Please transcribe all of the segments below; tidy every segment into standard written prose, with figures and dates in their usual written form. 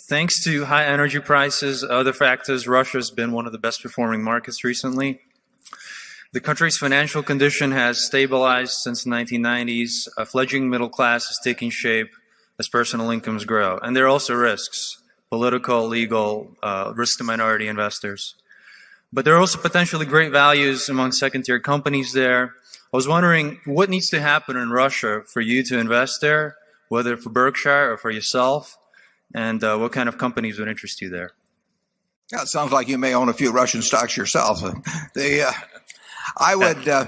Thanks to high energy prices, other factors, Russia's been one of the best performing markets recently. The country's financial condition has stabilized since the 1990s. A fledgling middle class is taking shape as personal incomes grow. And there are also risks, political, legal, risk to minority investors. But there are also potentially great values among second-tier companies there. I was wondering what needs to happen in Russia for you to invest there, whether for Berkshire or for yourself, and what kind of companies would interest you there? Yeah, it sounds like you may own a few Russian stocks yourself. I would, as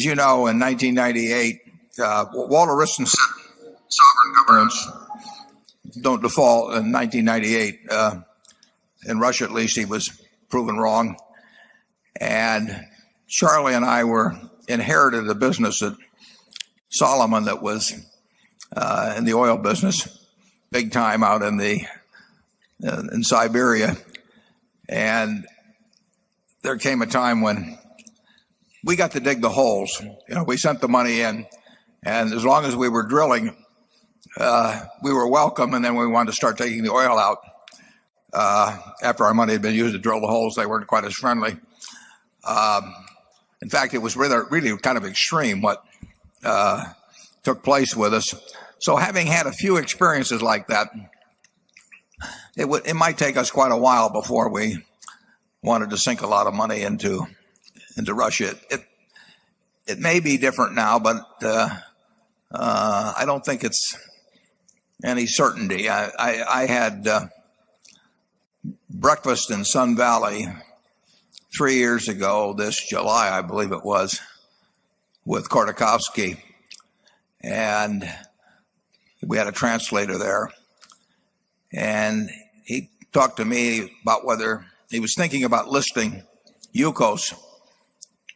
you know, in 1998, Walter Wriston said sovereign governments don't default in 1998. In Russia, at least, he was proven wrong. And Charlie and I inherited a business at Solomon that was in the oil business, big time out in Siberia. And there came a time when we got to dig the holes. We sent the money in, and as long as we were drilling, we were welcome. And then we wanted to start taking the oil out. After our money had been used to drill the holes, they weren't quite as friendly. In fact, it was really kind of extreme what took place with us. So having had a few experiences like that, it might take us quite a while before we wanted to sink a lot of money into Russia. It may be different now, but I don't think it's any certainty. I had breakfast in Sun Valley 3 years ago, this July, I believe it was, with Kordakovsky, and we had a translator there, and he talked to me about whether he was thinking about listing Yukos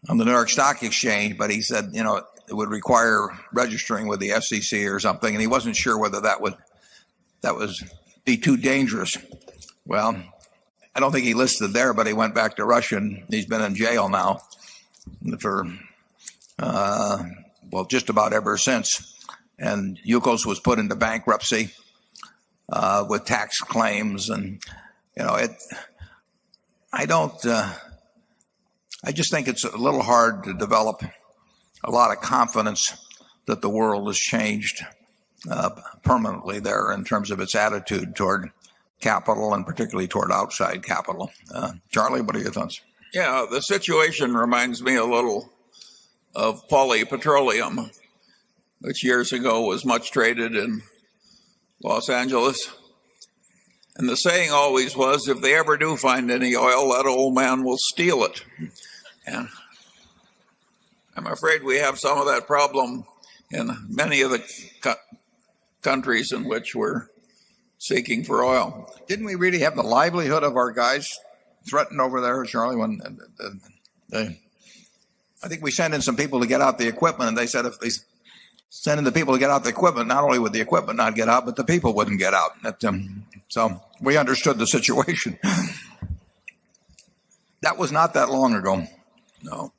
on the New York Stock Exchange, but he said, it would require registering with the SEC or something, and he wasn't sure whether that would be too dangerous. Well, I don't think he listed there, but he went back to Russia, and he's been in jail now for, just about ever since. And Yukos was put into bankruptcy with tax claims, and I just think it's a little hard to develop a lot of confidence that the world has changed permanently there in terms of its attitude toward capital, and particularly toward outside capital. Charlie, what are your thoughts? Yeah, the situation reminds me a little of polypetroleum, which years ago was much traded in Los Angeles. And the saying always was, if they ever do find any oil, that old man will steal it. And I'm afraid we have some of that problem in many of the countries in which we're seeking for oil. Didn't we really have the livelihood of our guys threatened over there, Charlie? I think we sent in some people to get out the equipment, and they said if they sent in the people to get out the equipment, not only would the equipment not get out, but the people wouldn't get out. So we understood the situation. That was not that long ago. No.